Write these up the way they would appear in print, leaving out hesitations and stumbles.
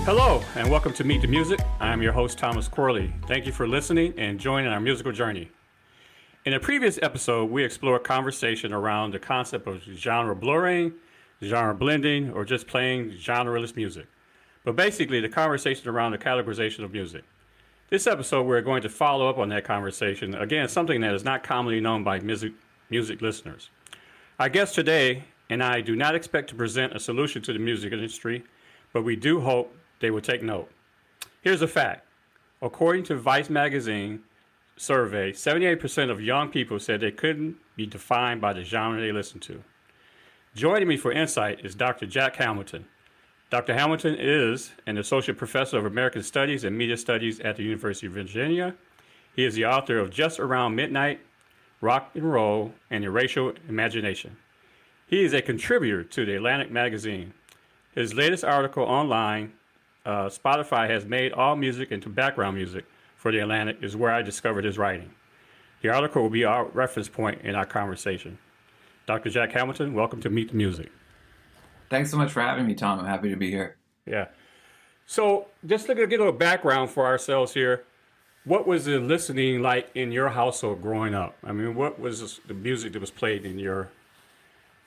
Hello, and welcome to Meet the Music. I'm your host, Thomas Corley. Thank you for listening and joining our musical journey. In a previous episode, we explored conversation around the concept of genre blurring, genre blending, or just playing genreless music. But basically, the conversation around the categorization of music. This episode, we're going to follow up on that conversation. Again, something that is not commonly known by music listeners. Our guest today and I do not expect to present a solution to the music industry, but we do hope they will take note. Here's a fact. According to Vice magazine survey, 78% of young people said they couldn't be defined by the genre they listen to. Joining me for insight is Dr. Jack Hamilton. Dr. Hamilton is an associate professor of American Studies and Media Studies at the University of Virginia. He is the author of Just Around Midnight, Rock and Roll, and Erasure Imagination. He is a contributor to the Atlantic magazine. His latest article online, Spotify has made all music into background music for the Atlantic, is where I discovered his writing. The article will be our reference point in our conversation. Dr. Jack Hamilton, welcome to Meet the Music. Thanks so much for having me, Tom. I'm happy to be here. Yeah. So just to get a little background for ourselves here, what was the listening like in your household growing up? I mean, what was the music that was played in your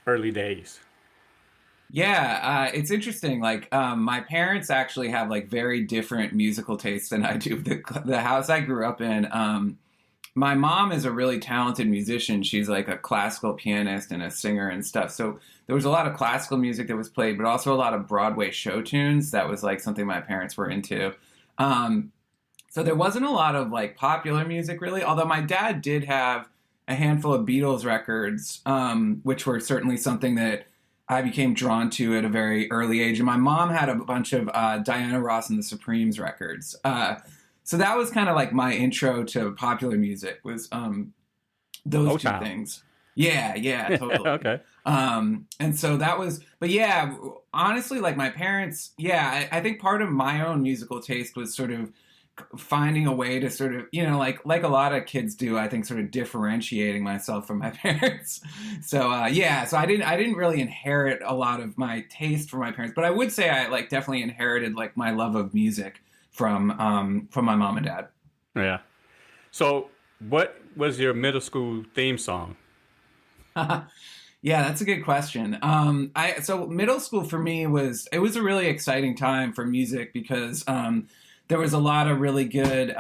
early days? Yeah, it's interesting. My parents actually have very different musical tastes than I do. The house I grew up in, my mom is a really talented musician. She's like a classical pianist and a singer and stuff. So there was a lot of classical music that was played, but also a lot of Broadway show tunes. That was something my parents were into. So there wasn't a lot of popular music really, although my dad did have a handful of Beatles records, which were certainly something that I became drawn to at a very early age. And my mom had a bunch of Diana Ross and the Supremes records. So that was kind of my intro to popular music was those two things. Yeah, totally. Okay. And so that was, but yeah, honestly, my parents, I think part of my own musical taste was sort of finding a way to sort of, like a lot of kids do, I think, sort of differentiating myself from my parents. So, so I didn't really inherit a lot of my taste from my parents, but I would say I definitely inherited my love of music from my mom and dad. Yeah. So what was your middle school theme song? Yeah, that's a good question. So middle school for me was a really exciting time for music because, there was a lot of really good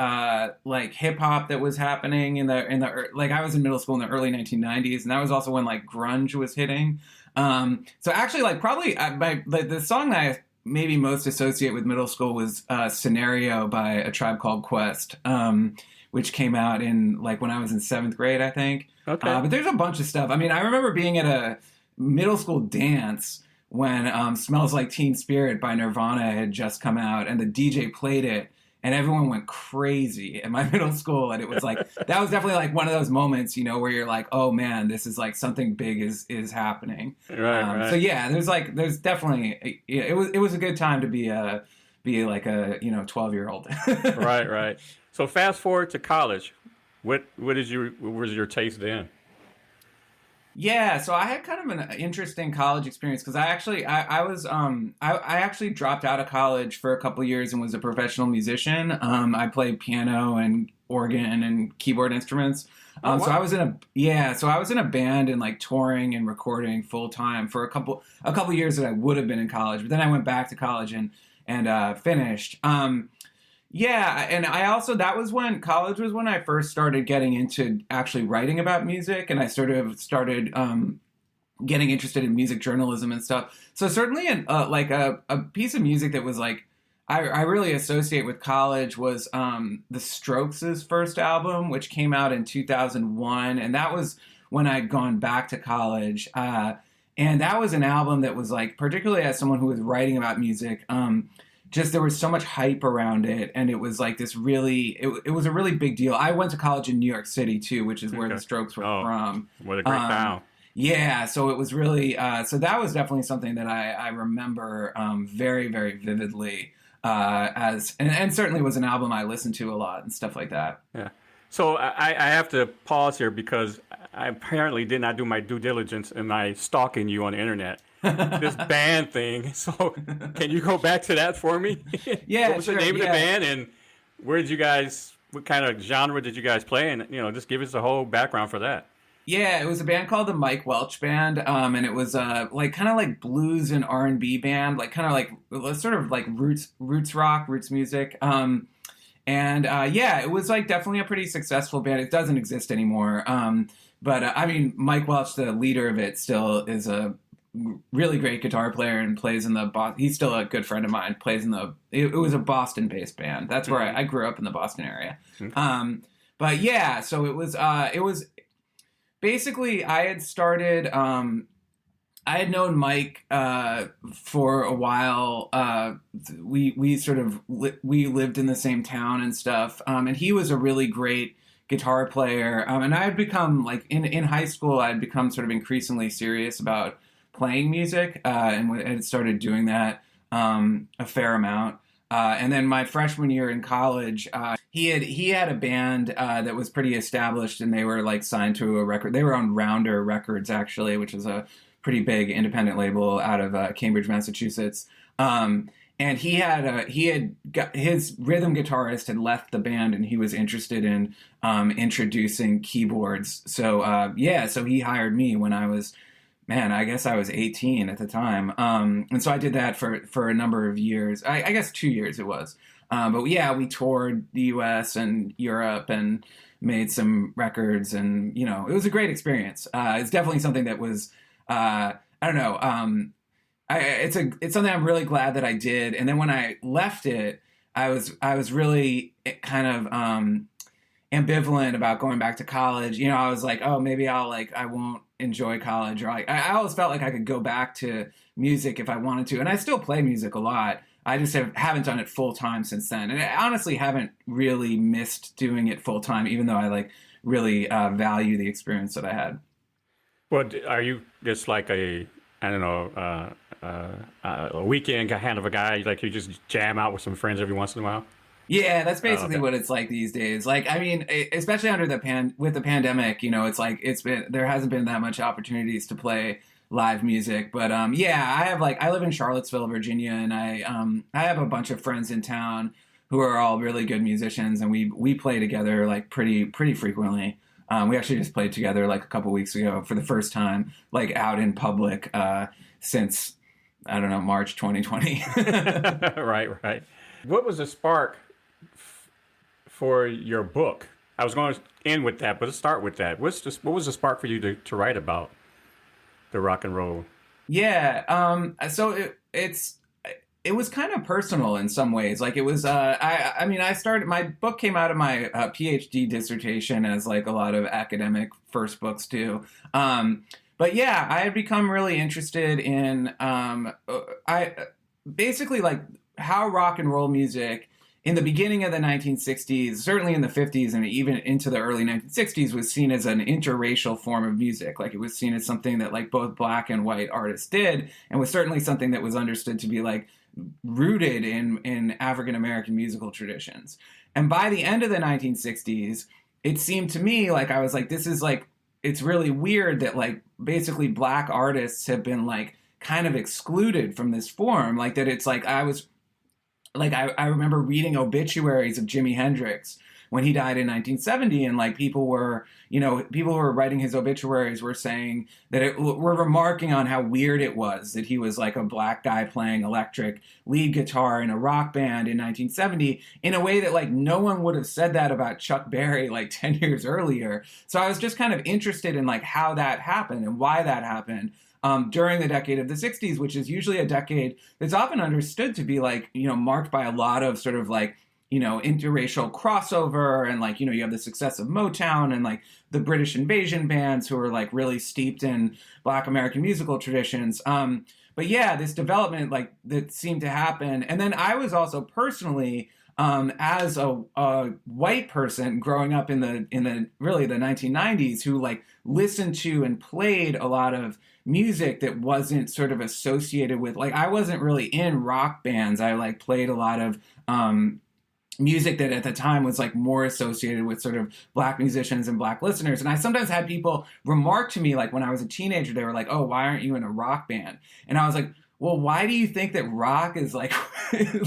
hip hop that was happening in the I was in middle school in the early 1990s, and that was also when grunge was hitting. So actually probably the song that I maybe most associate with middle school was "Scenario" by A Tribe Called Quest, which came out in when I was in 7th grade, I think. Okay. But there's a bunch of stuff. I mean, I remember being at a middle school dance when Smells Like Teen Spirit by Nirvana had just come out, and the DJ played it, and everyone went crazy at my middle school. And it was that was definitely one of those moments, where you're like, oh man, this is something big is happening. Right. So yeah, there's definitely, it was a good time to be a 12-year-old. Right. So fast forward to college. What was your taste then? Yeah, so I had kind of an interesting college experience because I actually dropped out of college for a couple of years and was a professional musician. I played piano and organ and keyboard instruments. Wow. So I was in a band and touring and recording full time for a couple of years that I would have been in college. But then I went back to college and finished. Yeah, and that was when college was when I first started getting into actually writing about music, and I sort of started getting interested in music journalism and stuff. So certainly a piece of music that was I really associate with college was The Strokes' first album, which came out in 2001, and that was when I'd gone back to college. And that was an album that was particularly as someone who was writing about music, just there was so much hype around it, and it was this really, it was a really big deal. I went to college in New York City too, which is where the Strokes were from. What a great town. Yeah, so it was really, so that was definitely something that I remember very, very vividly and certainly was an album I listened to a lot and stuff like that. Yeah. So I have to pause here because I apparently did not do my due diligence in my stalking you on the internet. this band thing. So can you go back to that for me? What Yeah, was the sure. name of the Yeah. band, and where did you guys? What kind of genre did you guys play? And just give us the whole background for that. Yeah, it was a band called the Mike Welch Band, and it was like kind of like blues and R&B band, like kind of like sort of like roots rock, roots music. And yeah, it was like definitely a pretty successful band. It doesn't exist anymore. But I mean, Mike Welch, the leader of it, still is a really great guitar player and plays in the he's still a good friend of mine. Plays in the it was a Boston-based band. That's where I grew up in the Boston area. Okay. But yeah, so it was basically I had started. I had known Mike for a while. We sort of we lived in the same town and stuff, and he was a really great guitar player. And I had become like in high school, I had become sort of increasingly serious about playing music, and I had started doing that a fair amount. And then my freshman year in college, he had a band that was pretty established, and they were like signed to a record. They were on Rounder Records actually, which is a pretty big independent label out of Cambridge, Massachusetts. And he had got his rhythm guitarist had left the band, and he was interested in introducing keyboards. So yeah, so he hired me when I was. Man, I guess I was 18 at the time. And so I did that for a number of years. I guess 2 years it was. But yeah, we toured the US and Europe and made some records. And, it was a great experience. It's definitely something that was, I don't know. It's something I'm really glad that I did. And then when I left it, I was really kind of ambivalent about going back to college. I was like, oh, maybe I won't enjoy college, or I always felt like I could go back to music if I wanted to, and I still play music a lot. I just haven't done it full time since then, and I honestly haven't really missed doing it full time, even though I really value the experience that I had. Well, are you just like a I don't know a weekend kind of a guy? Like you just jam out with some friends every once in a while? Yeah, that's basically Okay. what it's like these days. Like, I mean, especially under with the pandemic, it's like there hasn't been that much opportunities to play live music. But yeah, I live in Charlottesville, Virginia, and I have a bunch of friends in town who are all really good musicians, and we play together like pretty frequently. We actually just played together like a couple weeks ago for the first time, like out in public since I don't know March 2020. Right. What was the spark for your book? I was going to end with that, but let's start with that. What was the spark for you to write about the rock and roll? Yeah. So it was kind of personal in some ways. Like it was. I mean, my book came out of my PhD dissertation, as like a lot of academic first books do. But yeah, I had become really interested in I basically like how rock and roll music in the beginning of the 1960s, certainly in the 50s and even into the early 1960s, was seen as an interracial form of music. Like it was seen as something that like both black and white artists did, and was certainly something that was understood to be like rooted in African American musical traditions. And by the end of the 1960s, it seemed to me like I was like, this is like, it's really weird that like basically black artists have been like kind of excluded from this form. Like that it's like I remember reading obituaries of Jimi Hendrix when he died in 1970, and like people who were writing his obituaries were saying that were remarking on how weird it was that he was like a black guy playing electric lead guitar in a rock band in 1970 in a way that like no one would have said that about Chuck Berry like 10 years earlier. So I was just kind of interested in like how that happened and why that happened. During the decade of the 60s, which is usually a decade that's often understood to be like, marked by a lot of sort of like, interracial crossover, and like, you have the success of Motown and like the British invasion bands who are like really steeped in Black American musical traditions. But yeah, this development like that seemed to happen. And then I was also personally, as a white person growing up in the really the 1990s, who like listened to and played a lot of music that wasn't sort of associated with, like, I wasn't really in rock bands. I like played a lot of music that at the time was like more associated with sort of Black musicians and Black listeners. And I sometimes had people remark to me, like when I was a teenager, they were like, "Oh, why aren't you in a rock band?" And I was like, well, why do you think that rock is like,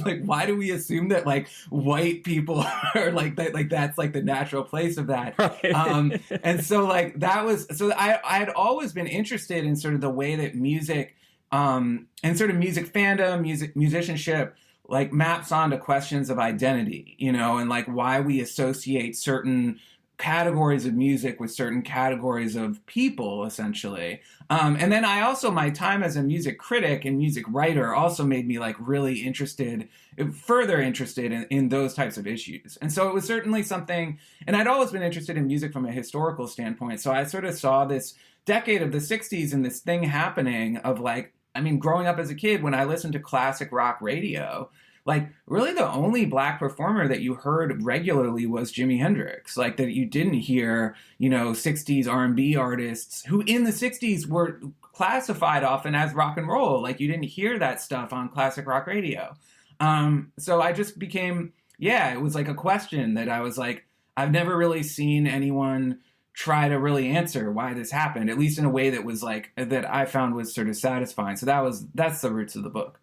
like, why do we assume that like white people are like that, like that's like the natural place of that? Right. And so like that was, so I had always been interested in sort of the way that music, and sort of music fandom, musicianship, like maps onto questions of identity, you know, and like why we associate certain categories of music with certain categories of people, essentially. And then I also, my time as a music critic and music writer also made me like really interested, further interested in those types of issues. And so it was certainly something, and I'd always been interested in music from a historical standpoint. So I sort of saw this decade of the 60s and this thing happening of like, I mean, growing up as a kid, when I listened to classic rock radio, like really the only Black performer that you heard regularly was Jimi Hendrix. Like that you didn't hear, you know, 60s R&B artists who in the 60s were classified often as rock and roll. Like you didn't hear that stuff on classic rock radio. So I just became, yeah, it was like a question that I was like, I've never really seen anyone try to really answer why this happened, at least in a way that was like, that I found was sort of satisfying. So that's the roots of the book.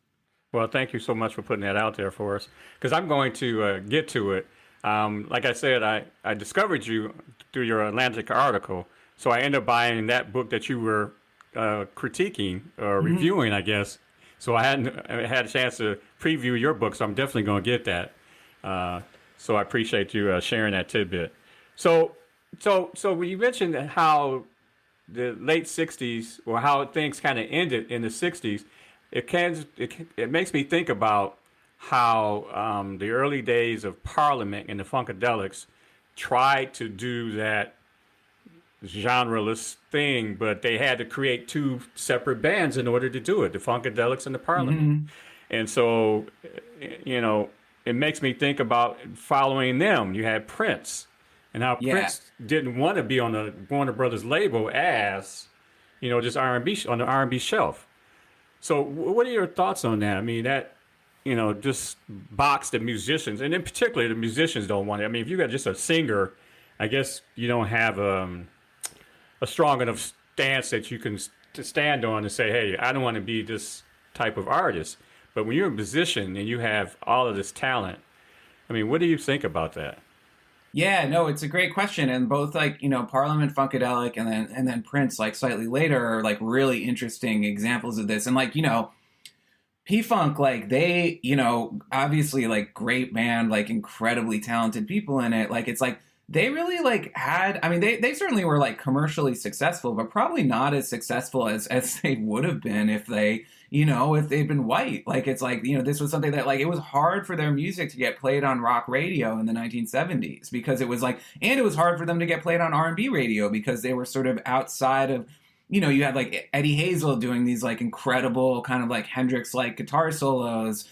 Well, thank you so much for putting that out there for us, because I'm going to get to it. Like I said, I discovered you through your Atlantic article, so I ended up buying that book that you were critiquing or reviewing, I guess. So I hadn't had a chance to preview your book, so I'm definitely going to get that. So I appreciate you sharing that tidbit. So when you mentioned how the late '60s, or how things kind of ended in the '60s. It makes me think about how the early days of Parliament and the Funkadelics tried to do that genreless thing, but they had to create two separate bands in order to do it, the Funkadelics and the Parliament. And so, you know, it makes me think about following them. You had Prince, and how Prince didn't want to be on the Warner Brothers label as, you know, just R&B on the R&B shelf. So what are your thoughts on that? I mean, that, you know, just box the musicians, and in particular, the musicians don't want it. I mean, if you got just a singer, I guess you don't have a strong enough stance that you can to stand on and say, hey, I don't want to be this type of artist. But when you're a musician and you have all of this talent, I mean, what do you think about that? Yeah, no, it's a great question. And both like, you know, Parliament, Funkadelic, and then Prince, like slightly later, are like really interesting examples of this. And like, you know, P-Funk, like they, you know, obviously like great band, like incredibly talented people in it. Like it's like they really like had, I mean, they certainly were like commercially successful, but probably not as successful as they would have been if they, you know, if they'd been white. Like it's like, you know, this was something that like it was hard for their music to get played on rock radio in the 1970s because it was like, and it was hard for them to get played on R&B radio because they were sort of outside of, you know, you had like Eddie Hazel doing these like incredible kind of like Hendrix-like guitar solos,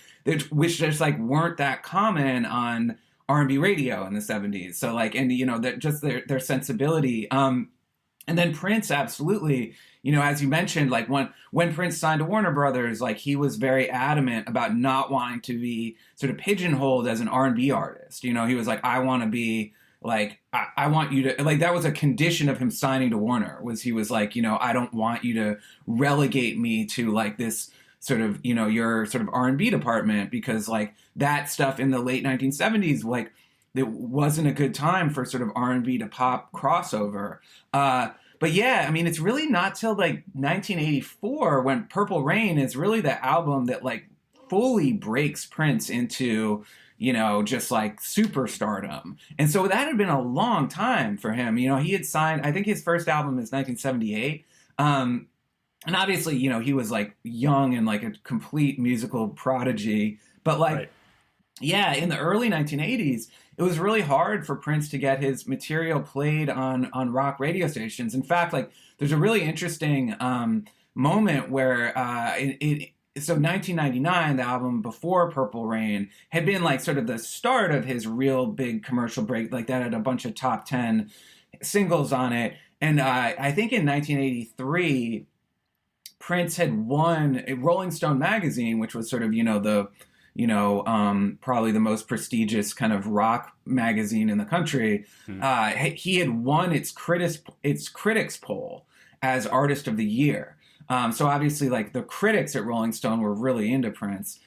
which just like weren't that common on R&B radio in the 70s. So like, and you know, that just their sensibility. And then Prince, absolutely, you know, as you mentioned, like when Prince signed to Warner Brothers, like he was very adamant about not wanting to be sort of pigeonholed as an R&B artist. You know, he was like, I want to be like, I want you to, like, that was a condition of him signing to Warner, was he was like, you know, I don't want you to relegate me to like this sort of, you know, your sort of R&B department, because like that stuff in the late 1970s, like it wasn't a good time for sort of R&B to pop crossover. But yeah, I mean, it's really not till like 1984 when Purple Rain is really the album that like fully breaks Prince into, you know, just like superstardom. And so that had been a long time for him. You know, he had signed, I think his first album is 1978. And obviously, you know, he was like young and like a complete musical prodigy. But like, right. Yeah, in the early 1980s, it was really hard for Prince to get his material played on rock radio stations. In fact, like there's a really interesting moment where so 1999, the album before Purple Rain, had been like sort of the start of his real big commercial break. Like that had a bunch of top 10 singles on it. And I think in 1983, Prince had won a Rolling Stone magazine, which was sort of, you know, the probably the most prestigious kind of rock magazine in the country. He had won its critics poll as Artist of the Year. So obviously, like, the critics at Rolling Stone were really into Prince.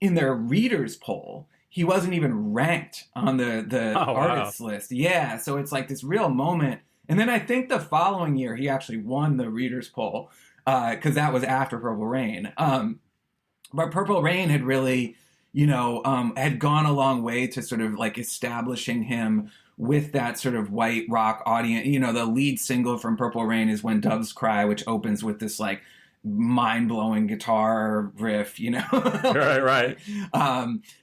In their readers poll, he wasn't even ranked on the artists list. Yeah, so it's like this real moment. And then I think the following year he actually won the readers poll because that was after Purple Rain. But Purple Rain had really, had gone a long way to sort of like establishing him with that sort of white rock audience. The lead single from Purple Rain is When Doves Cry, which opens with this like mind-blowing guitar riff, Right.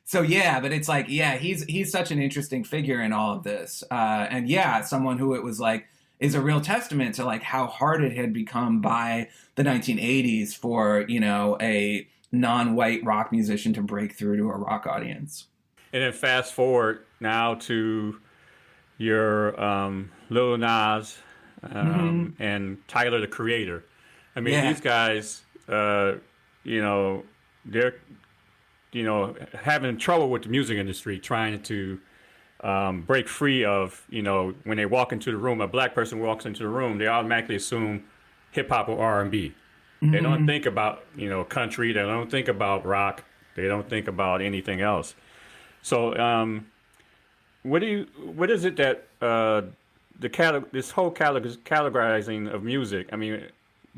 So yeah, but it's like, yeah, he's such an interesting figure in all of this. And yeah, someone who it was like is a real testament to like how hard it had become by the 1980s for, a non-white rock musician to break through to a rock audience. And then fast forward now to your Lil Nas and Tyler, the Creator. I mean, these guys, they're, having trouble with the music industry, trying to break free of, when they walk into the room, a black person walks into the room, they automatically assume hip hop or R&B. They don't think about, country. They don't think about rock. They don't think about anything else. So, what is it that this whole categorizing of music? I mean,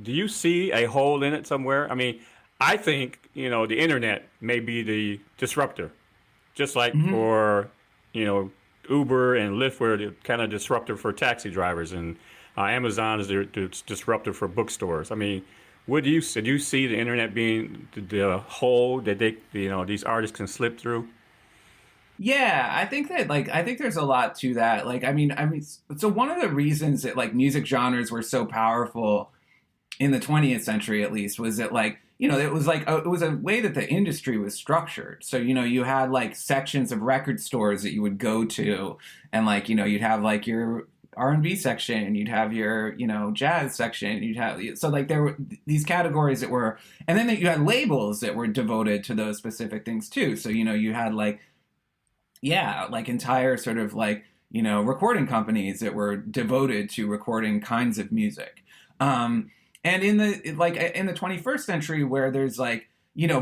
do you see a hole in it somewhere? I mean, I think, the internet may be the disruptor, just like for, Uber and Lyft were the kind of disruptor for taxi drivers, and Amazon is the disruptor for bookstores. I mean, what do you see the internet being the hole that these artists can slip through? Yeah, I think there's a lot to that. Like, I mean, so one of the reasons that like music genres were so powerful in the 20th century, at least, was that like, it was like it was a way that the industry was structured. So, you had like sections of record stores that you would go to, and like, you'd have like your R&B section, you'd have your, jazz section, so like there were these categories that were, and then you had labels that were devoted to those specific things too. So, you had like, like entire sort of like, recording companies that were devoted to recording kinds of music. And in the 21st century, where there's like,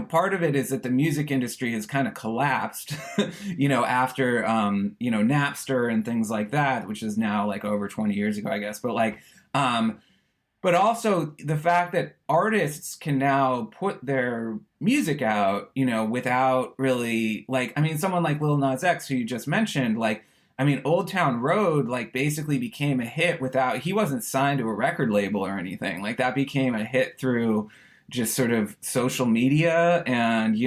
part of it is that the music industry has kind of collapsed, after, Napster and things like that, which is now like over 20 years ago, I guess. But like, but also the fact that artists can now put their music out, without really like, I mean, someone like Lil Nas X, who you just mentioned, like, I mean, Old Town Road, like, basically became a hit he wasn't signed to a record label or anything. Like, that became a hit through just sort of social media and,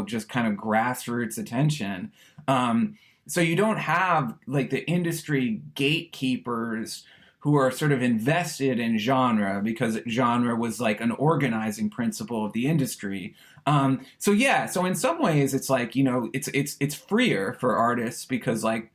just kind of grassroots attention. So you don't have, like, the industry gatekeepers who are sort of invested in genre because genre was, like, an organizing principle of the industry. So in some ways, it's like, it's freer for artists because, like,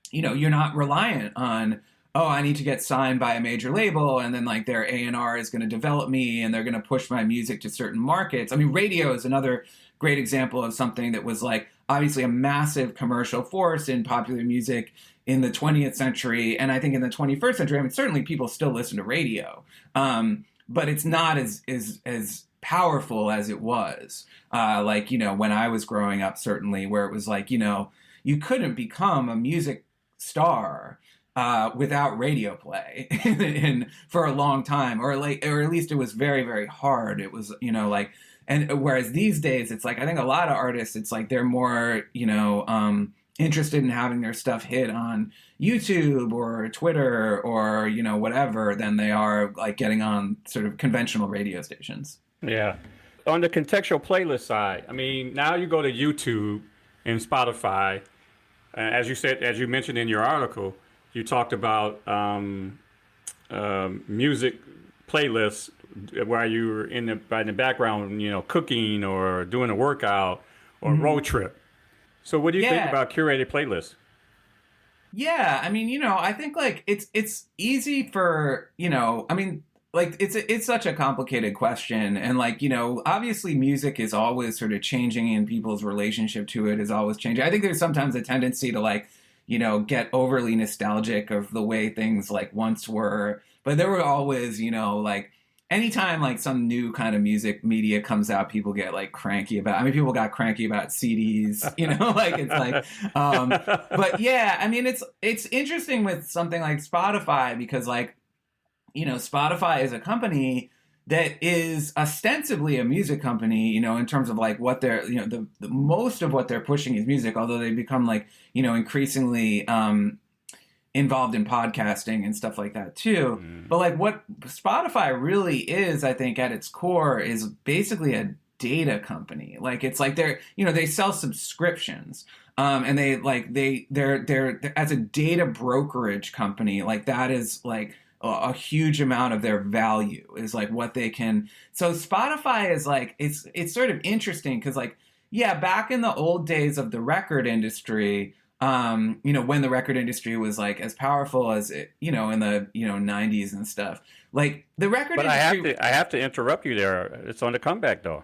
you're not reliant on, I need to get signed by a major label and then like their A&R is going to develop me and they're going to push my music to certain markets. I mean, radio is another great example of something that was like obviously a massive commercial force in popular music in the 20th century. And I think in the 21st century, I mean, certainly people still listen to radio, but it's not as powerful as it was. When I was growing up, certainly, where it was like, you couldn't become a music star without radio play and for a long time, or at least it was very, very hard. It was, and whereas these days it's like, I think a lot of artists, it's like they're more, interested in having their stuff hit on YouTube or Twitter or, whatever, than they are like getting on sort of conventional radio stations. Yeah. On the contextual playlist side, I mean, now you go to YouTube and Spotify, as you mentioned in your article, you talked about music playlists where you were in the background, cooking or doing a workout or road trip. So what do you think about curated playlists? Yeah, I mean, I think like it's easy for, I mean, like it's such a complicated question, and like, obviously music is always sort of changing, and people's relationship to it is always changing. I think there's sometimes a tendency to like, get overly nostalgic of the way things like once were, but there were always, like anytime like some new kind of music media comes out, people get like cranky about. I mean, people got cranky about CDs, like it's like, but yeah, I mean, it's interesting with something like Spotify because like, Spotify is a company that is ostensibly a music company, in terms of like what they're, the most of what they're pushing is music, although they become like, increasingly involved in podcasting and stuff like that too. But like what Spotify really is, I think at its core is basically a data company. Like it's like they sell subscriptions. And they're as a data brokerage company, like that is like a huge amount of their value is like what they can. So Spotify is like, it's sort of interesting because like, yeah, back in the old days of the record industry, when the record industry was like as powerful as it, in the, 90s and stuff, like the record But industry. I have to interrupt you there. It's on the comeback though.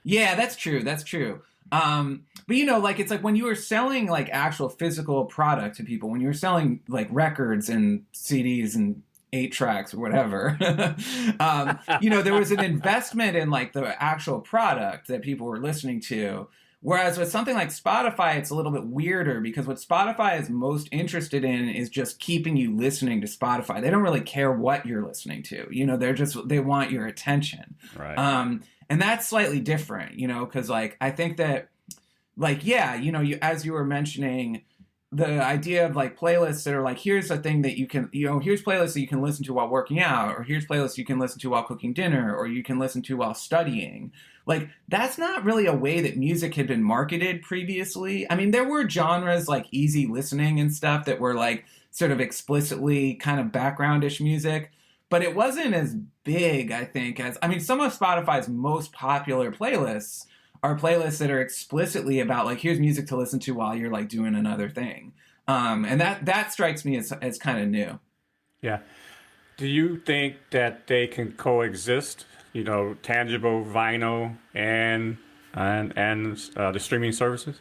Yeah, that's true. That's true. But like it's like when you were selling like actual physical product to people, when you were selling like records and CDs and 8 tracks or whatever, there was an investment in like the actual product that people were listening to. Whereas with something like Spotify, it's a little bit weirder because what Spotify is most interested in is just keeping you listening to Spotify. They don't really care what you're listening to. They want your attention. Right. And that's slightly different, because like I think that, like, yeah, as you were mentioning, the idea of like playlists that are like, here's a thing that you can, here's playlists that you can listen to while working out, or here's playlists you can listen to while cooking dinner, or you can listen to while studying. Like, that's not really a way that music had been marketed previously. I mean, there were genres like easy listening and stuff that were like sort of explicitly kind of backgroundish music. But it wasn't as big, I think, some of Spotify's most popular playlists are playlists that are explicitly about like, here's music to listen to while you're like doing another thing. And that strikes me as kind of new. Yeah. Do you think that they can coexist, tangible vinyl and the streaming services?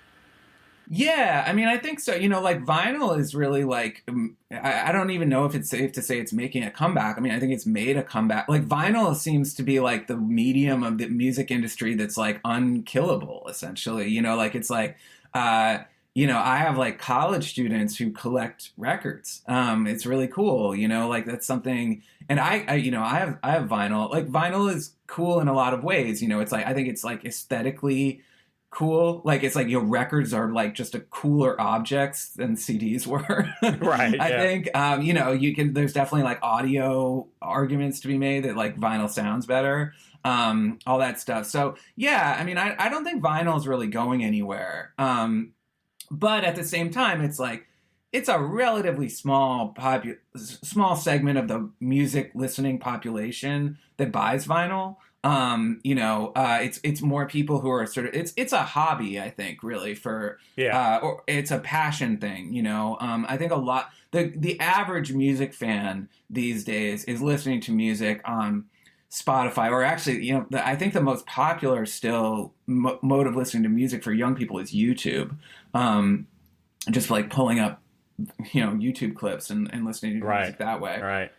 Yeah, I mean, I think so. Like vinyl is really like, I don't even know if it's safe to say it's making a comeback. I mean, I think it's made a comeback. Like vinyl seems to be like the medium of the music industry that's like unkillable, essentially. Like it's like, I have like college students who collect records. It's really cool. Like that's something. And I have vinyl. Like vinyl is cool in a lot of ways. It's like I think it's like aesthetically cool. Like it's like your records are like just a cooler objects than CDs were. Right. I Yeah. think there's definitely like audio arguments to be made that like vinyl sounds better. All that stuff. So yeah, I mean I don't think vinyl is really going anywhere. But at the same time it's like it's a relatively small segment of the music listening population that buys vinyl. It's more people who are sort of it's a hobby, I think, really for or it's a passion thing. I think a lot the average music fan these days is listening to music on Spotify, or actually, I think the most popular still mode of listening to music for young people is YouTube. Just like pulling up, YouTube clips and listening to music that way. Right.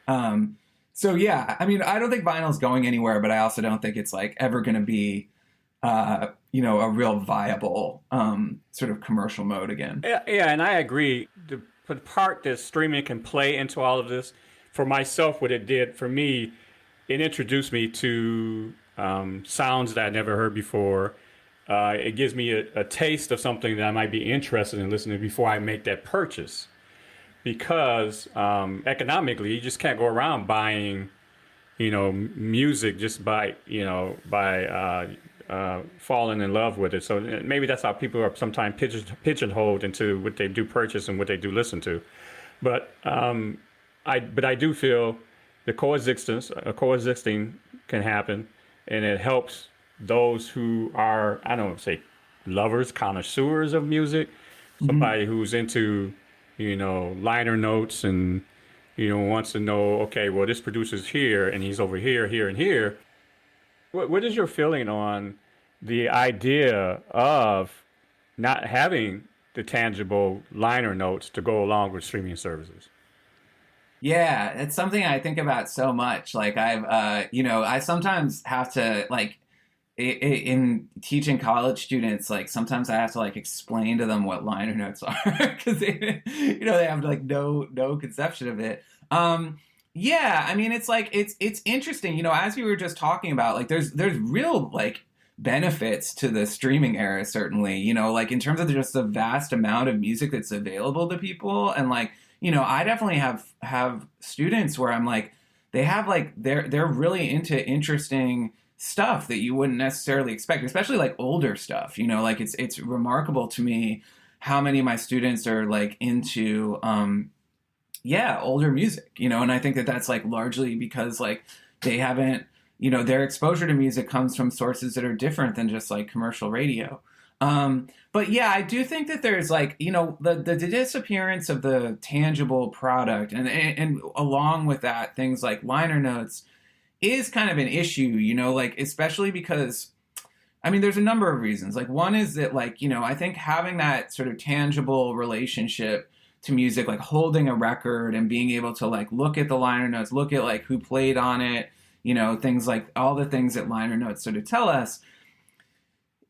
So yeah, I mean, I don't think vinyl's going anywhere, but I also don't think it's like ever going to be, a real viable sort of commercial mode again. Yeah, and I agree. The part that streaming can play into all of this, for myself, what it did for me, it introduced me to sounds that I never heard before. It gives me a taste of something that I might be interested in listening to before I make that purchase. Because economically, you just can't go around buying, music just by falling in love with it. So maybe that's how people are sometimes pigeonholed into what they do purchase and what they do listen to. But I do feel the coexisting can happen, and it helps those who are, I don't know, say lovers, connoisseurs of music, somebody who's into liner notes and wants to know, okay, well, this producer's here and he's over here, here, and here. What is your feeling on the idea of not having the tangible liner notes to go along with streaming services? Yeah, it's something I think about so much. Like I sometimes have to like in teaching college students, like sometimes I have to like explain to them what liner notes are because they have like no conception of it. Yeah, I mean, it's like it's interesting, as we were just talking about, like there's real like benefits to the streaming era, certainly, like in terms of just the vast amount of music that's available to people. And like, I definitely have students where I'm like, they have like they're really into interesting stuff that you wouldn't necessarily expect, especially like older stuff. Like it's remarkable to me how many of my students are like into yeah, older music, and I think that that's like largely because like they haven't, their exposure to music comes from sources that are different than just like commercial radio. But yeah, I do think that there's like, the disappearance of the tangible product and along with that, things like liner notes is kind of an issue, like especially because I mean, there's a number of reasons. Like one is that like, I think having that sort of tangible relationship to music, like holding a record and being able to like look at the liner notes, look at like who played on it, things like all the things that liner notes sort of tell us.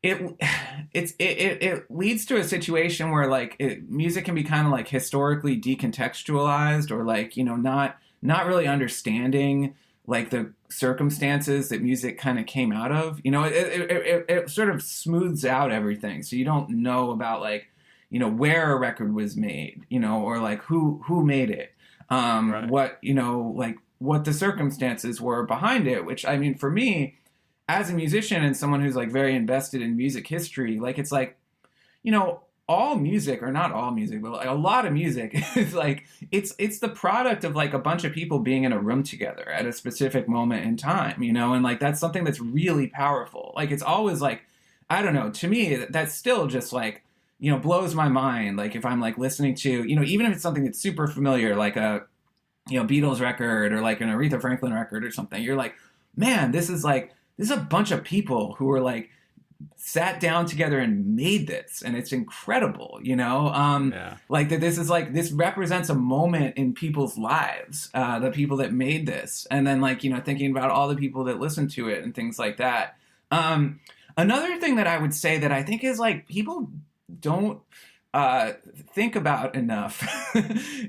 It leads to a situation where like music can be kind of like historically decontextualized or like, not really understanding like the circumstances that music kind of came out of. It sort of smooths out everything. So you don't know about like, where a record was made, or like who made it, Right. what, like what the circumstances were behind it, which I mean, for me, as a musician and someone who's like very invested in music history, like it's like, all music, or not all music, but like a lot of music is like, it's the product of like a bunch of people being in a room together at a specific moment in time, and like that's something that's really powerful. Like it's always like, I don't know, to me, that's still just like, blows my mind. Like if I'm like listening to, even if it's something that's super familiar, like a, Beatles record or like an Aretha Franklin record or something, you're like, man, this is a bunch of people who are like sat down together and made this, and it's incredible, Yeah. like that this is like, this represents a moment in people's lives, the people that made this, and then like, thinking about all the people that listen to it and things like that. Another thing that I would say that I think is like people don't think about enough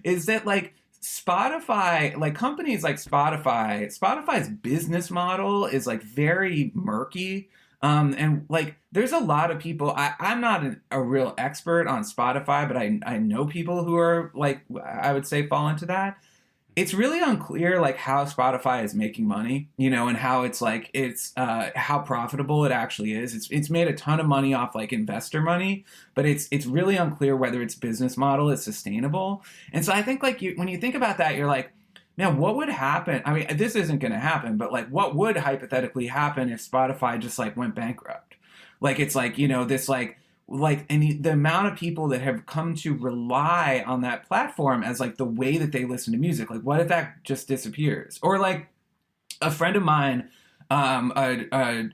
is that like Spotify, like companies like Spotify's business model is like very murky. And like there's a lot of people, I'm not a real expert on Spotify, but I know people who are like, I would say fall into that. It's really unclear like how Spotify is making money, and how it's like how profitable it actually is. It's made a ton of money off like investor money, but it's really unclear whether its business model is sustainable. And so I think like when you think about that, you're like, man, what would happen? I mean, this isn't going to happen, but like what would hypothetically happen if Spotify just like went bankrupt? Like it's like, this like the amount of people that have come to rely on that platform as like the way that they listen to music, like what if that just disappears? Or like a friend of mine, a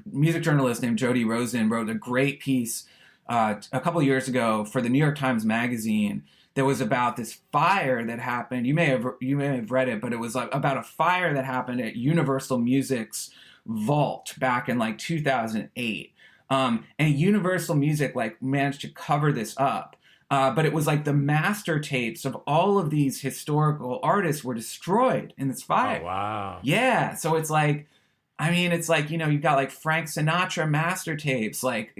music journalist named Jody Rosen, wrote a great piece a couple years ago for the New York Times Magazine that was about this fire that happened. You may have read it, but it was like about a fire that happened at Universal Music's vault back in like 2008. And Universal Music like managed to cover this up. But it was like the master tapes of all of these historical artists were destroyed in this fire. Oh, wow. Yeah. So it's like, I mean, it's like, you've got like Frank Sinatra master tapes, like,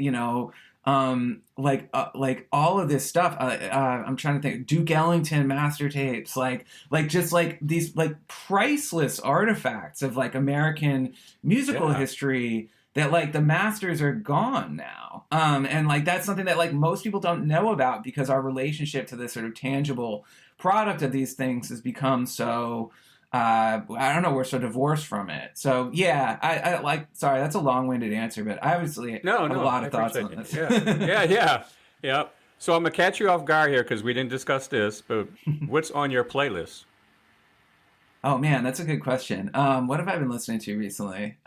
like all of this stuff. I'm trying to think, Duke Ellington master tapes, like just like these like priceless artifacts of like American musical history that like the masters are gone now. And like that's something that like most people don't know about because our relationship to this sort of tangible product of these things has become so I don't know, we're so divorced from it. So yeah, I like, sorry, that's a long-winded answer, but I obviously have a lot of thoughts on this. Yeah. So I'm gonna catch you off guard here because we didn't discuss this, but what's on your playlist? Oh man, that's a good question. What have I been listening to recently?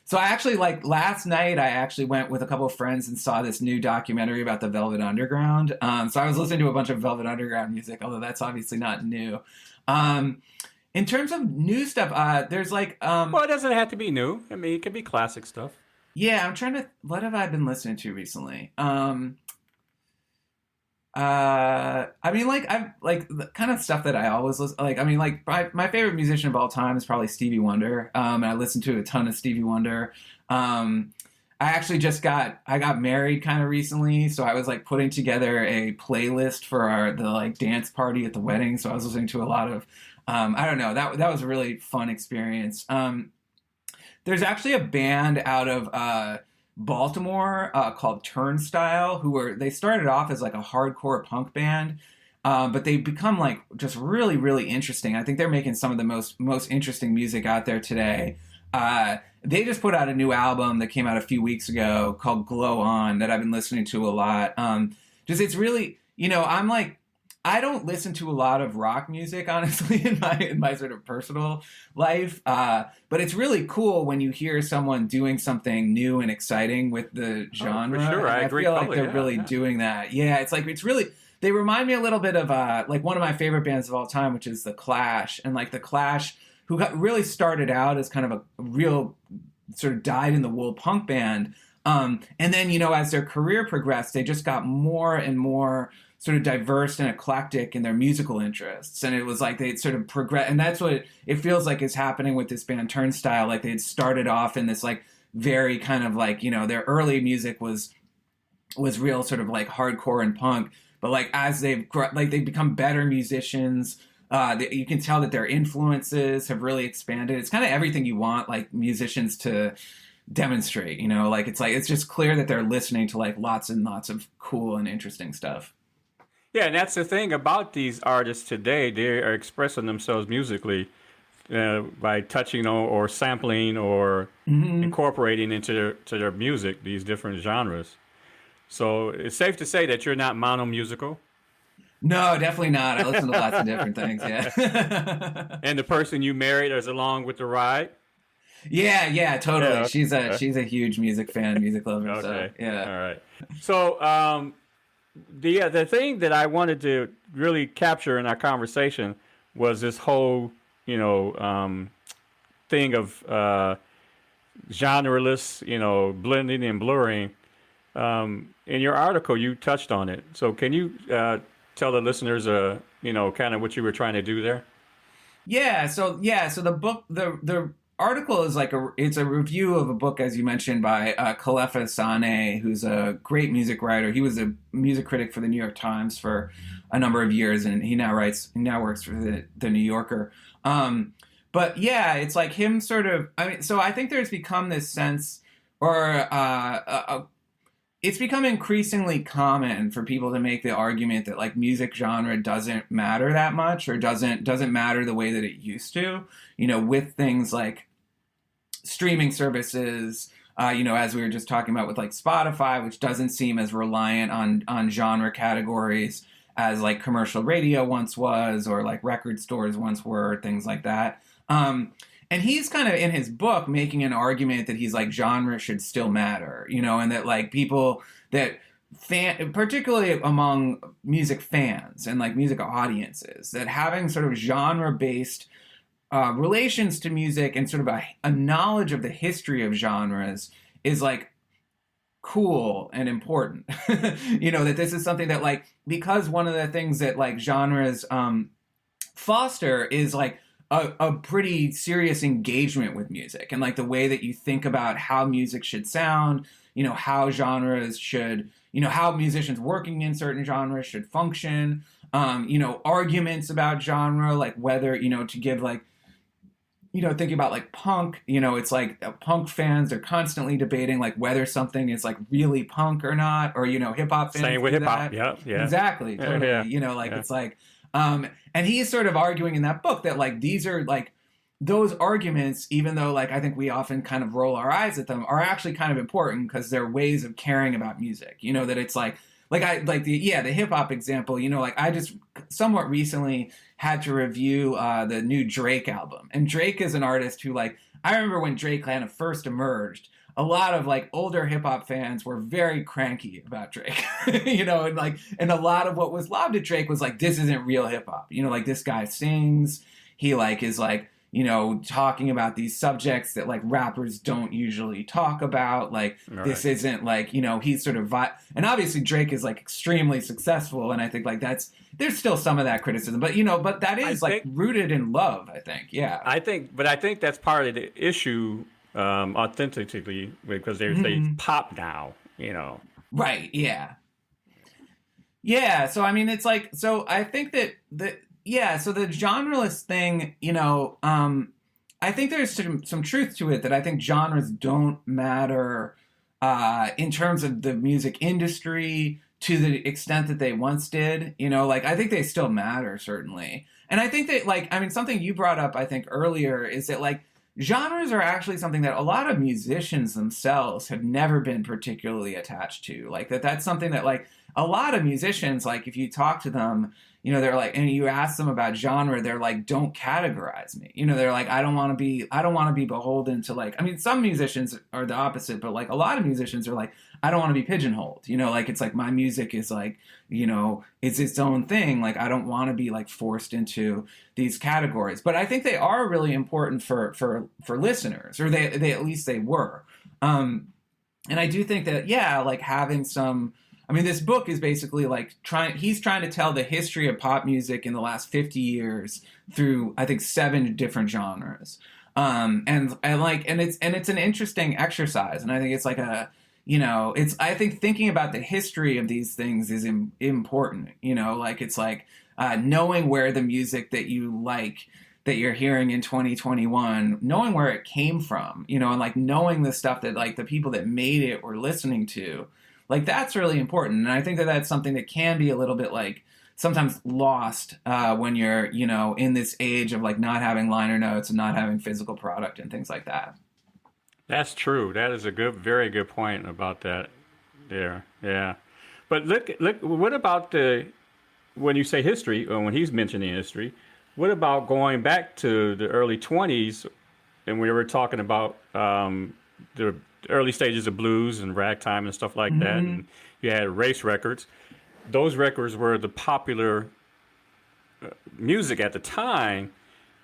So I actually like last night. I actually went with a couple of friends and saw this new documentary about the Velvet Underground. So I was listening to a bunch of Velvet Underground music, although that's obviously not new. Um, in terms of new stuff, there's like Well, it doesn't have to be new. I mean, it could be classic stuff. yeah, I'm trying to. What have I been listening to recently? I mean, like I'm like the kind of stuff that I always listen. Like, I mean, like my favorite musician of all time is probably Stevie Wonder. And I listen to a ton of Stevie Wonder. I actually I got married kind of recently, so I was like putting together a playlist for the like dance party at the wedding. So I was listening to a lot of, I don't know, that was a really fun experience. There's actually a band out of Baltimore called Turnstile, they started off as like a hardcore punk band, but they've become like just really, really interesting. I think they're making some of the most interesting music out there today. They just put out a new album that came out a few weeks ago called Glow On that I've been listening to a lot. Just it's really, I'm like I don't listen to a lot of rock music, honestly, in my sort of personal life. But it's really cool when you hear someone doing something new and exciting with the genre. For sure, And I agree. feel like Totally, they're really yeah. doing that. Yeah, it's really. They remind me a little bit of like one of my favorite bands of all time, which is the Clash, and like the Clash, who really started out as kind of a real sort of dyed in the wool punk band. And then, as their career progressed, they just got more and more sort of diverse and eclectic in their musical interests. And it was like they'd sort of progress. And that's what it feels like is happening with this band Turnstile. Like they'd started off in this like very kind of like, their early music was real sort of like hardcore and punk. But like as they've become better musicians, you can tell that their influences have really expanded. It's kind of everything you want like musicians to demonstrate, it's just clear that they're listening to like lots and lots of cool and interesting stuff. Yeah, and that's the thing about these artists today. They are expressing themselves musically by touching or sampling or incorporating into their music these different genres. So it's safe to say that you're not monomusical. No, definitely not. I listen to lots of different things. Yeah. And the person you married is along with the ride. Yeah, totally. Yeah, okay. She's a huge music fan, music lover. Okay. So, yeah. All right. So the thing that I wanted to really capture in our conversation was this whole thing of genreless, blending and blurring. In your article, you touched on it. So can you tell the listeners, kind of what you were trying to do there? Yeah. So the book, the article is it's a review of a book, as you mentioned, by Kalefa Sane, who's a great music writer. He was a music critic for the New York Times for a number of years, and he now works for the New Yorker. But yeah, it's like him sort of. I mean, so I think there's become this sense, or it's become increasingly common for people to make the argument that like music genre doesn't matter that much, or doesn't matter the way that it used to. With things like streaming services, as we were just talking about with like Spotify, which doesn't seem as reliant on genre categories as like commercial radio once was, or like record stores once were, things like that. And he's kind of in his book making an argument that he's like genre should still matter, and that like people that particularly among music fans and like music audiences, that having sort of genre-based relations to music and sort of a knowledge of the history of genres is like cool and important. That this is something that like, because one of the things that like genres foster is like a pretty serious engagement with music, and like the way that you think about how music should sound, how genres should, how musicians working in certain genres should function, arguments about genre, like whether, to give like, thinking about like punk, it's like punk fans are constantly debating like whether something is like really punk or not, or, hip hop fans. Same with hip hop. Yeah. Exactly. Totally. Yeah. It's like, and he's sort of arguing in that book that like these are like those arguments, even though like I think we often kind of roll our eyes at them, are actually kind of important because they're ways of caring about music. That it's like the hip hop example, like I just somewhat recently had to review the new Drake album. And Drake is an artist who, like, I remember when Drake kind of first emerged, a lot of like older hip hop fans were very cranky about Drake, and a lot of what was loved at Drake was like, this isn't real hip hop. Like, this guy sings, he like is like, talking about these subjects that like rappers don't usually talk about. Like, right. This isn't like, he's sort of and obviously Drake is like extremely successful. And I think like there's still some of that criticism, but that is rooted in love, I think. Yeah. I think that's part of the issue, authentically, because they pop now, Right. Yeah. Yeah. So, I mean, it's like, so I think that so the genreless thing, I think there's some truth to it, that I think genres don't matter in terms of the music industry to the extent that they once did. I think they still matter, certainly. And I think that, something you brought up, I think, earlier is that, like, genres are actually something that a lot of musicians themselves have never been particularly attached to. Like, that's something that, like, a lot of musicians, like, if you talk to them, they're like, and you ask them about genre, they're like, don't categorize me. They're like, I don't want to be beholden to, like, some musicians are the opposite, but like a lot of musicians are like, I don't want to be pigeonholed. Like, it's like, my music is like, it's its own thing. Like, I don't want to be like forced into these categories. But I think they are really important for listeners, or they at least they were. And I do think that, like having some, this book is basically like he's trying to tell the history of pop music in the last 50 years through, I think, 7 different genres. And it's an interesting exercise. And I think it's like I think thinking about the history of these things is important, it's like knowing where the music that you like, that you're hearing in 2021, knowing where it came from, and like knowing the stuff that like the people that made it were listening to. Like, that's really important. And I think that that's something that can be a little bit like sometimes lost when you're, in this age of like not having liner notes and not having physical product and things like that. That's true. That is a very good point about that there. Yeah. But look, what about when you say history, or when he's mentioning history, what about going back to the early 20s, and we were talking about the early stages of blues and ragtime and stuff like that, and you had race records. Those records were the popular music at the time,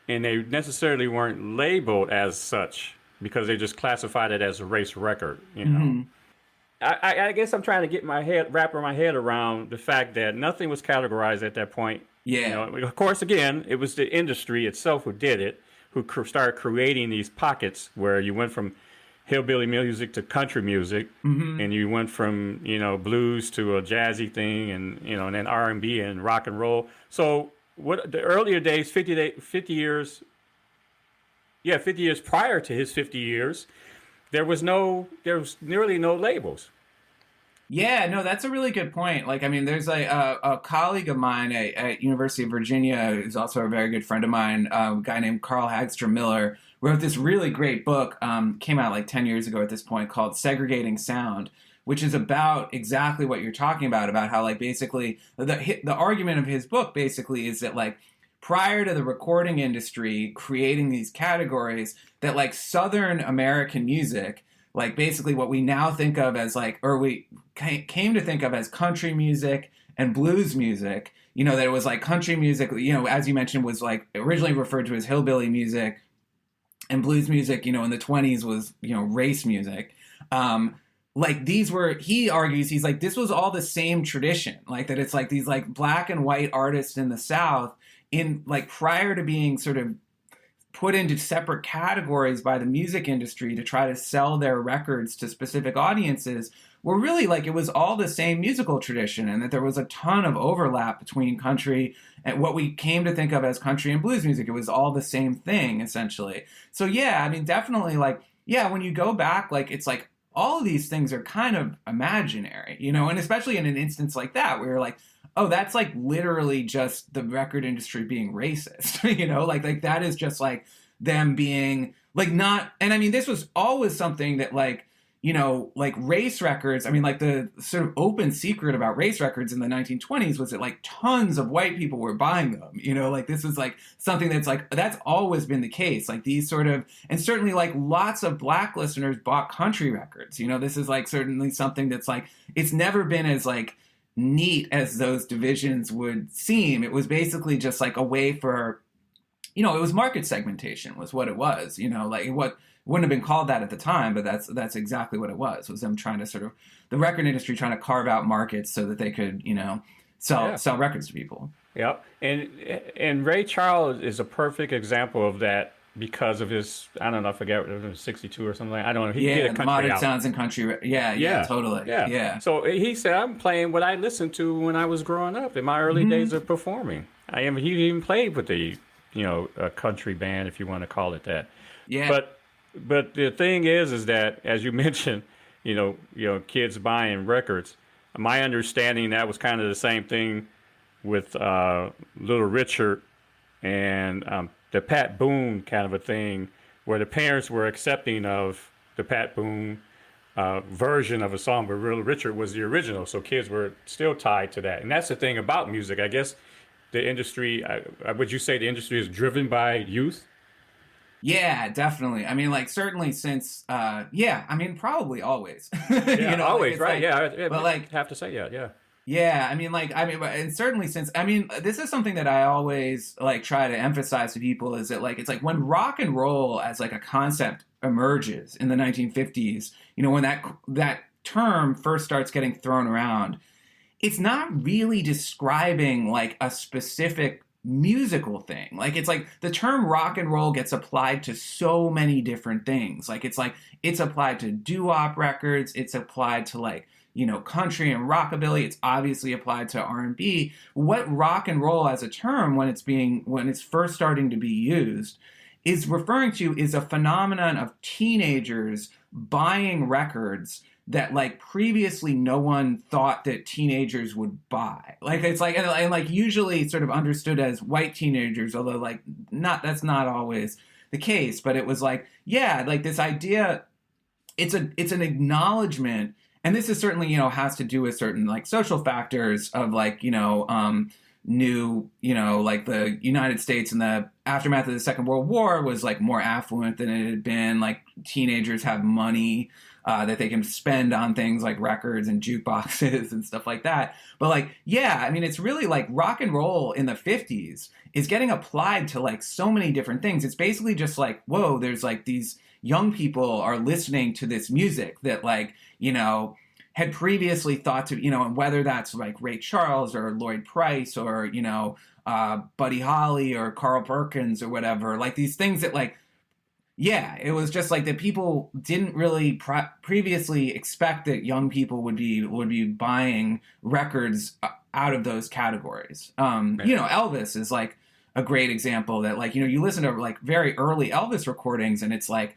and they necessarily weren't labeled as such because they just classified it as a race record. I guess I'm trying to wrap my head around the fact that nothing was categorized at that point. Yeah. Of course, again, it was the industry itself who did it, who started creating these pockets where you went from hillbilly music to country music, and you went from blues to a jazzy thing, and and then R&B and rock and roll. So what the earlier days, 50 years prior to his 50 years, there was nearly no labels. Yeah, no, that's a really good point. Like, there's a colleague of mine at University of Virginia, who's also a very good friend of mine, a guy named Carl Hagstrom Miller, wrote this really great book, came out like 10 years ago at this point, called Segregating Sound, which is about exactly what you're talking about how like basically the argument of his book basically is that like prior to the recording industry creating these categories, that like Southern American music, like basically what we now think of as like, or we came to think of as country music and blues music, that it was like country music, as you mentioned, was like originally referred to as hillbilly music, and blues music, in the 20s was, race music. Like these were, he argues, he's like, this was all the same tradition. Like that it's like these like black and white artists in the South in like prior to being sort of put into separate categories by the music industry to try to sell their records to specific audiences, were really like it was all the same musical tradition, and that there was a ton of overlap between country and what we came to think of as country and blues music. It was all the same thing, essentially. So yeah, definitely like, yeah, when you go back, like it's like all of these things are kind of imaginary, and especially in an instance like that, where you're like, oh, that's like literally just the record industry being racist, like that is just like them being like not, and this was always something that like, like race records. I mean, like the sort of open secret about race records in the 1920s was that like tons of white people were buying them. Like this was like something that's always been the case. Like these sort of, and certainly like lots of black listeners bought country records. This is like certainly something that's like, it's never been as like neat as those divisions would seem. It was basically just like a way for, it was market segmentation was what it was, like what wouldn't have been called that at the time, but that's exactly what it was them trying to sort of, the record industry trying to carve out markets so that they could, sell records to people. Yep. And Ray Charles is a perfect example of that because of his, I don't know, I forget, it was 62 or something. I don't know. He did a country modern album. sounds and country. Yeah, totally. Yeah. So he said, I'm playing what I listened to when I was growing up in my early days of performing. He even played with the, a country band, if you want to call it that. Yeah. But the thing is that, as you mentioned, kids buying records. My understanding that was kind of the same thing with Little Richard and the Pat Boone kind of a thing, where the parents were accepting of the Pat Boone version of a song, but Little Richard was the original, so kids were still tied to that. And that's the thing about music, I guess. The industry, would you say the industry is driven by youth? Yeah, definitely. I mean, like certainly since, I mean, probably always. Yeah, always, right? Like, yeah, but like, have to say, yeah. Yeah, I mean, and certainly since, I mean, this is something that I always like try to emphasize to people is that like, it's like when rock and roll as like a concept emerges in the 1950s, when that term first starts getting thrown around, it's not really describing like a specific musical thing. Like it's like the term rock and roll gets applied to so many different things. Like it's applied to doo-wop records, it's applied to like, country and rockabilly, it's obviously applied to R&B. What rock and roll as a term when it's first starting to be used is referring to is a phenomenon of teenagers buying records that like previously no one thought that teenagers would buy. Like it's like, and like usually sort of understood as white teenagers, although like that's not always the case, but it was like, yeah, like this idea, it's an acknowledgement, and this is certainly, has to do with certain like social factors of like, new, like the United States in the aftermath of the Second World War was like more affluent than it had been. Like teenagers have money that they can spend on things like records and jukeboxes and stuff like that. But like, yeah, I mean, it's really like rock and roll in the 50s is getting applied to like so many different things. It's basically just like, whoa, there's like these young people are listening to this music that like, had previously thought to, and whether that's like Ray Charles or Lloyd Price or, Buddy Holly or Carl Perkins or whatever, like these things that like, yeah, it was just like that people didn't really previously expect that young people would be buying records out of those categories. Elvis is like a great example that like, you listen to like very early Elvis recordings and it's like,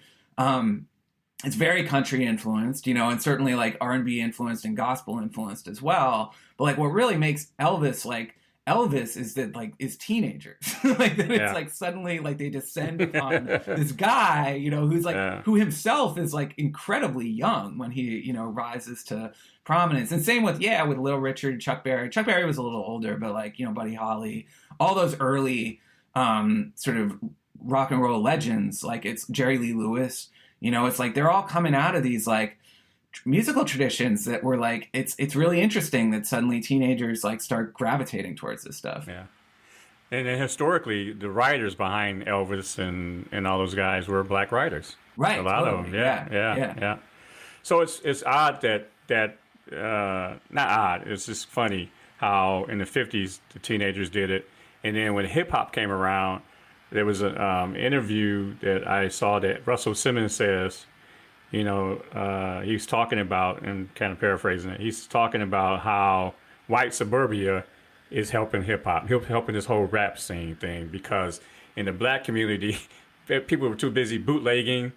it's very country influenced, and certainly like R&B influenced and gospel influenced as well. But like what really makes Elvis like Elvis is that like is teenagers. Like that it's like suddenly like they descend upon this guy, who's like who himself is like incredibly young when he, rises to prominence. And same with Little Richard, Chuck Berry. Chuck Berry was a little older, but like, Buddy Holly, all those early sort of rock and roll legends, like it's Jerry Lee Lewis. It's like they're all coming out of these like musical traditions that were like it's really interesting that suddenly teenagers like start gravitating towards this stuff. Yeah, and then historically, the writers behind Elvis and all those guys were black writers. Right, a lot of them. Yeah. So it's odd that not odd. It's just funny how in the 50s the teenagers did it, and then when hip hop came around. There was an interview that I saw that Russell Simmons says, he was talking about, and kind of paraphrasing it, he's talking about how white suburbia is helping hip-hop, helping this whole rap scene thing, because in the black community, people were too busy bootlegging,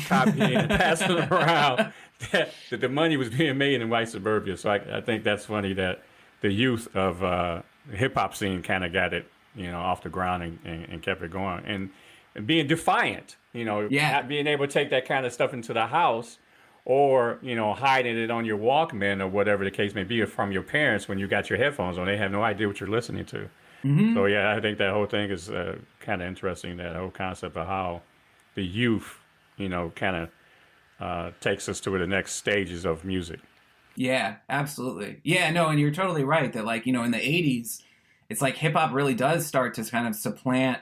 copying, and passing it around, that the money was being made in white suburbia. So I think that's funny that the youth of the hip-hop scene kind of got it, off the ground and kept it going. And being defiant, not being able to take that kind of stuff into the house or hiding it on your Walkman or whatever the case may be, or from your parents when you got your headphones on. They have no idea what you're listening to. Mm-hmm. So yeah, I think that whole thing is kind of interesting. That whole concept of how the youth, kind of takes us to the next stages of music. Yeah, absolutely. Yeah, no, and you're totally right that like, in the 80s, it's like hip hop really does start to kind of supplant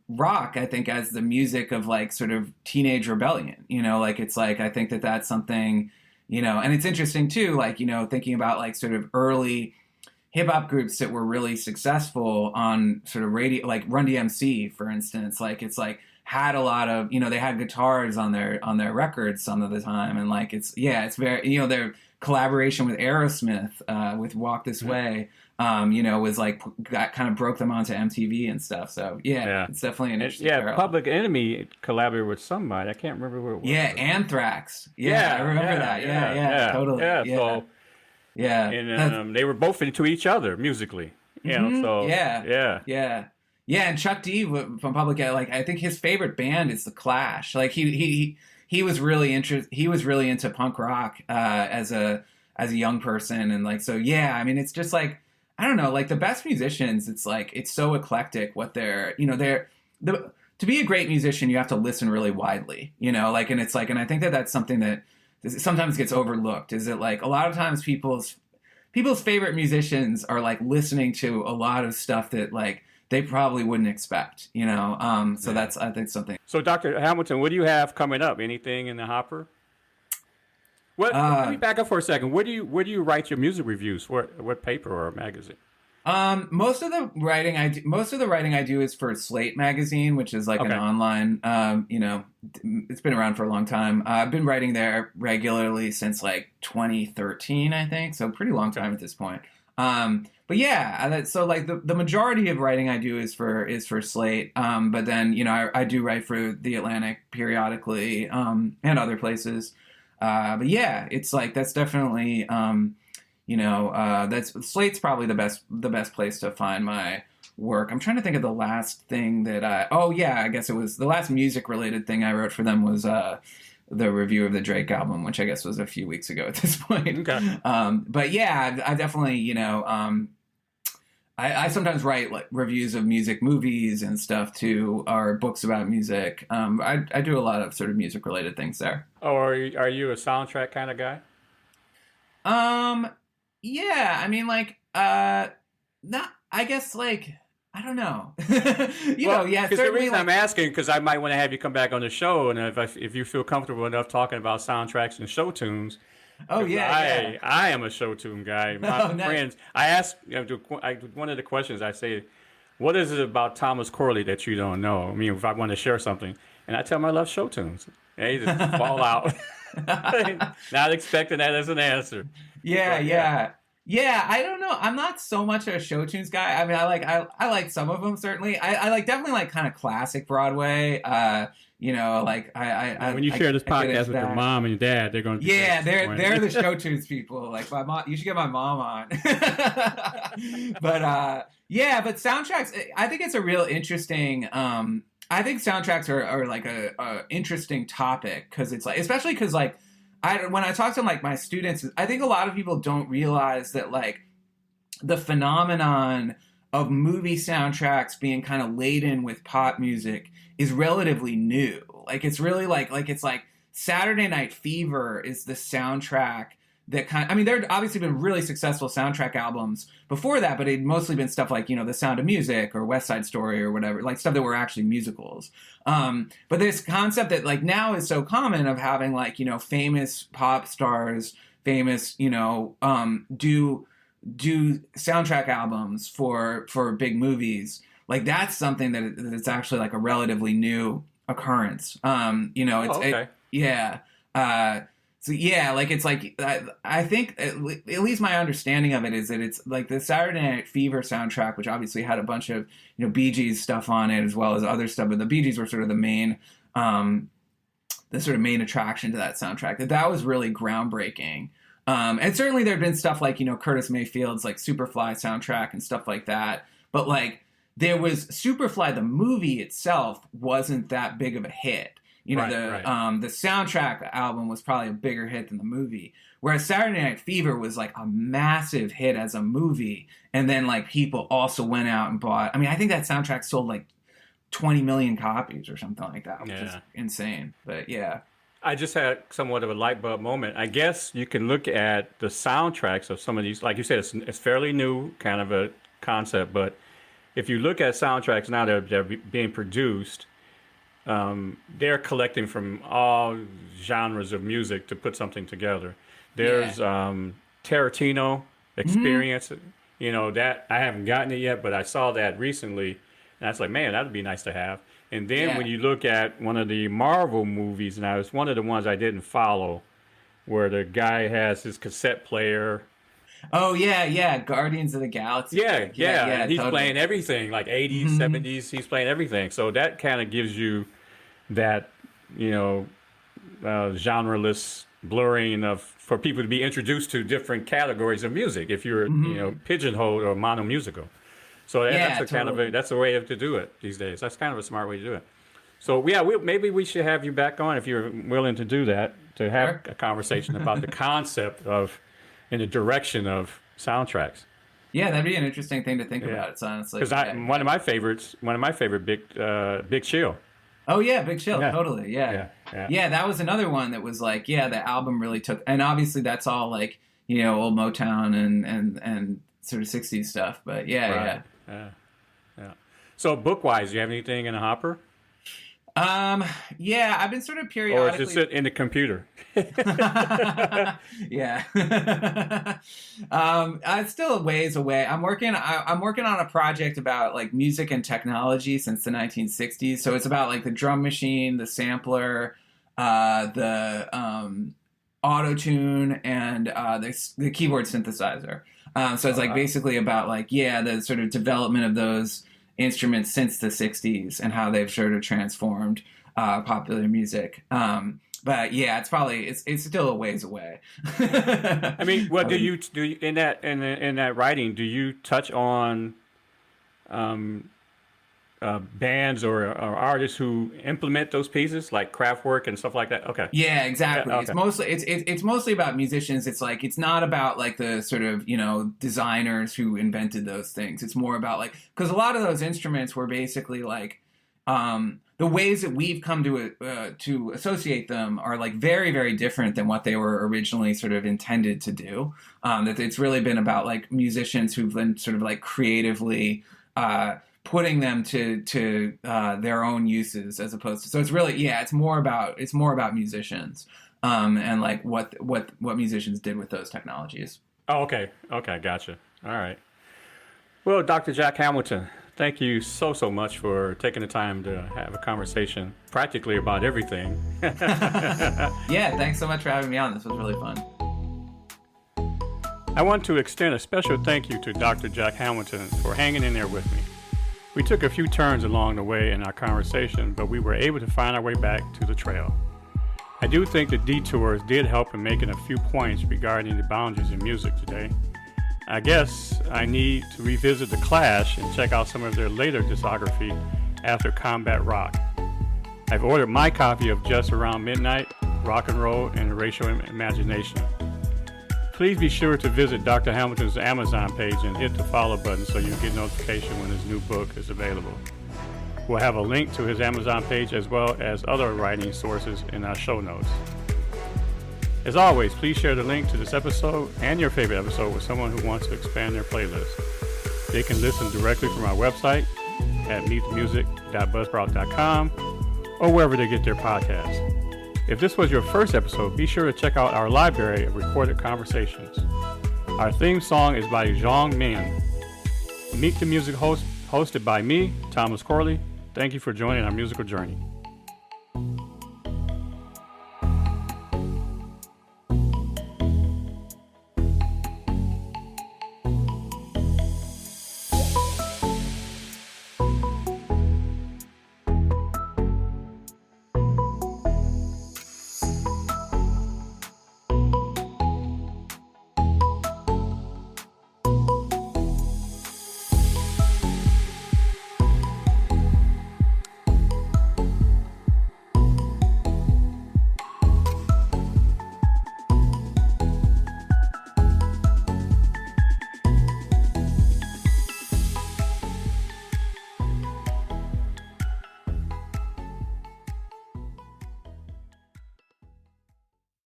rock, I think, as the music of like sort of teenage rebellion, like it's like, I think that that's something, and it's interesting too, like, thinking about like sort of early hip hop groups that were really successful on sort of radio, like Run DMC, for instance, like it's like had a lot of, they had guitars on their records some of the time. And like, it's very, their collaboration with Aerosmith, with Walk This Way, was like, kind of broke them onto MTV and stuff. So yeah. It's definitely an interesting parallel. Public Enemy collaborated with somebody. I can't remember who it was. Yeah, Anthrax. Yeah, I remember that. Yeah, totally. Yeah, yeah. So, yeah. And they were both into each other musically. So Yeah, and Chuck D from Public Enemy, like I think his favorite band is The Clash. Like he was really into punk rock as a young person, and like so yeah. I mean, it's just like I don't know, like the best musicians. It's like it's so eclectic what they're to be a great musician, you have to listen really widely. Like and it's like and I think that that's something that sometimes gets overlooked. Is that like a lot of times people's favorite musicians are like listening to a lot of stuff that like they probably wouldn't expect, so that's, I think, something. So Dr. Hamilton, what do you have coming up? Anything in the hopper? Let me back up for a second. Where do you write your music reviews? What paper or magazine? Most of the writing I do is for Slate magazine, which is like an online, it's been around for a long time. I've been writing there regularly since like 2013, I think. So pretty long time at this point. But yeah, so like the majority of writing I do is for Slate. But then, I do write for The Atlantic periodically, and other places. But yeah, it's like, that's definitely, that's Slate's probably the best place to find my work. I'm trying to think of the last thing that I guess it was the last music related thing I wrote for them was, the review of the Drake album, which I guess was a few weeks ago at this point. Okay. But yeah, I definitely, I sometimes write like reviews of music movies and stuff too, or books about music. I do a lot of sort of music related things there. Oh, are you a soundtrack kind of guy? Yeah, I mean like, not, I guess like, I don't know. Yeah, because the reason like, I'm asking, because I might want to have you come back on the show, and if you feel comfortable enough talking about soundtracks and show tunes. Oh yeah, I am a show tune guy. My friends, I ask one of the questions I say, what is it about Thomas Corley that you don't know? I mean, if I want to share something, and I tell him I love show tunes, and they just fall out. Not expecting that as an answer. Yeah. I don't know. I'm not so much a show tunes guy. I mean, I like some of them certainly. I like definitely like kind of classic Broadway. Like when you share this podcast with your mom and your dad, they're going to they're the show tunes people. Like my mom, you should get my mom on. But but soundtracks. I think it's a real interesting. I think soundtracks are like a interesting topic because it's like, especially because like. When I talk to like my students, I think a lot of people don't realize that like the phenomenon of movie soundtracks being kind of laden with pop music is relatively new. Like it's really like it's like Saturday Night Fever is the soundtrack that I mean, there had obviously been really successful soundtrack albums before that, but it'd mostly been stuff like, The Sound of Music or West Side Story or whatever, like stuff that were actually musicals. But this concept that like now is so common of having like, famous pop stars, famous, do soundtrack albums for big movies. Like that's something that it's actually like a relatively new occurrence. So yeah, like it's like I think at least my understanding of it is that it's like the Saturday Night Fever soundtrack, which obviously had a bunch of Bee Gees stuff on it as well as other stuff, but the Bee Gees were sort of the main attraction to that soundtrack. That was really groundbreaking. And certainly there had been stuff like Curtis Mayfield's like Superfly soundtrack and stuff like that, but like there was Superfly, the movie itself wasn't that big of a hit. You know, Right. the soundtrack album was probably a bigger hit than the movie. Whereas Saturday Night Fever was like a massive hit as a movie, and then like people also went out and bought. I mean, I think that soundtrack sold like 20 million copies or something like that, which is insane. But yeah. I just had somewhat of a light bulb moment. I guess you can look at the soundtracks of some of these. Like you said, it's fairly new kind of a concept, but if you look at soundtracks now that are being produced, they're collecting from all genres of music to put something together. There's Tarantino Experience, you know, that I haven't gotten it yet, but I saw that recently, and I was like, man, that'd be nice to have. And then when you look at one of the Marvel movies, now it's one of the ones I didn't follow, where the guy has his cassette player. Oh yeah, Guardians of the Galaxy. Yeah. He's totally. playing everything, like 80s, 70s. He's playing everything. So that kind of gives you that, you know, genreless blurring of for people to be introduced to different categories of music. If you're, you know, pigeonholed or monomusical. So that's that's a way to do it these days. That's kind of a smart way to do it. So maybe we should have you back on if you're willing to do that, to have a conversation about the concept of and the direction of soundtracks. Yeah, that'd be an interesting thing to think about. It's honestly because one of my favorite Big Chill. Oh yeah, Big Chill, totally. Yeah, that was another one that was like, the album really took, and obviously that's all like, you know, old Motown and sort of 60s stuff. But yeah. So book-wise, do you have anything in the hopper? I've been sort of periodically. Or is it in the computer? Yeah. It's still a ways away. I'm working on a project about like music and technology since the 1960s. So it's about like the drum machine, the sampler, the auto-tune, and the keyboard synthesizer. So it's like basically about like, the sort of development of those instruments since the 60s and how they've sort of transformed popular music. But it's still a ways away. I mean, what do you in that writing? Do you touch on bands or artists who implement those pieces, like Kraftwerk and stuff like that? Okay. Yeah, exactly. Okay. It's mostly about musicians. It's like it's not about like the sort of, you know, designers who invented those things. It's more about like, because a lot of those instruments were basically like the ways that we've come to associate them are like very, very different than what they were originally sort of intended to do. That it's really been about like musicians who've been sort of like creatively putting them to their own uses, as opposed to, so it's really it's more about musicians and like what musicians did with those technologies. Oh, okay, gotcha. All right. Well, Dr. Jack Hamilton, thank you so much for taking the time to have a conversation practically about everything. Yeah, thanks so much for having me on. This was really fun. I want to extend a special thank you to Dr. Jack Hamilton for hanging in there with me. We took a few turns along the way in our conversation, but we were able to find our way back to the trail. I do think the detours did help in making a few points regarding the boundaries in music today. I guess I need to revisit The Clash and check out some of their later discography after Combat Rock. I've ordered my copy of Just Around Midnight, Rock and Roll, and Racial Imagination. Please be sure to visit Dr. Hamilton's Amazon page and hit the follow button so you get notification when his new book is available. We'll have a link to his Amazon page as well as other writing sources in our show notes. As always, please share the link to this episode and your favorite episode with someone who wants to expand their playlist. They can listen directly from our website at meetthemusic.buzzsprout.com or wherever they get their podcasts. If this was your first episode, be sure to check out our library of recorded conversations. Our theme song is by Zhang Min. Meet the Music hosted by me, Thomas Corley. Thank you for joining our musical journey.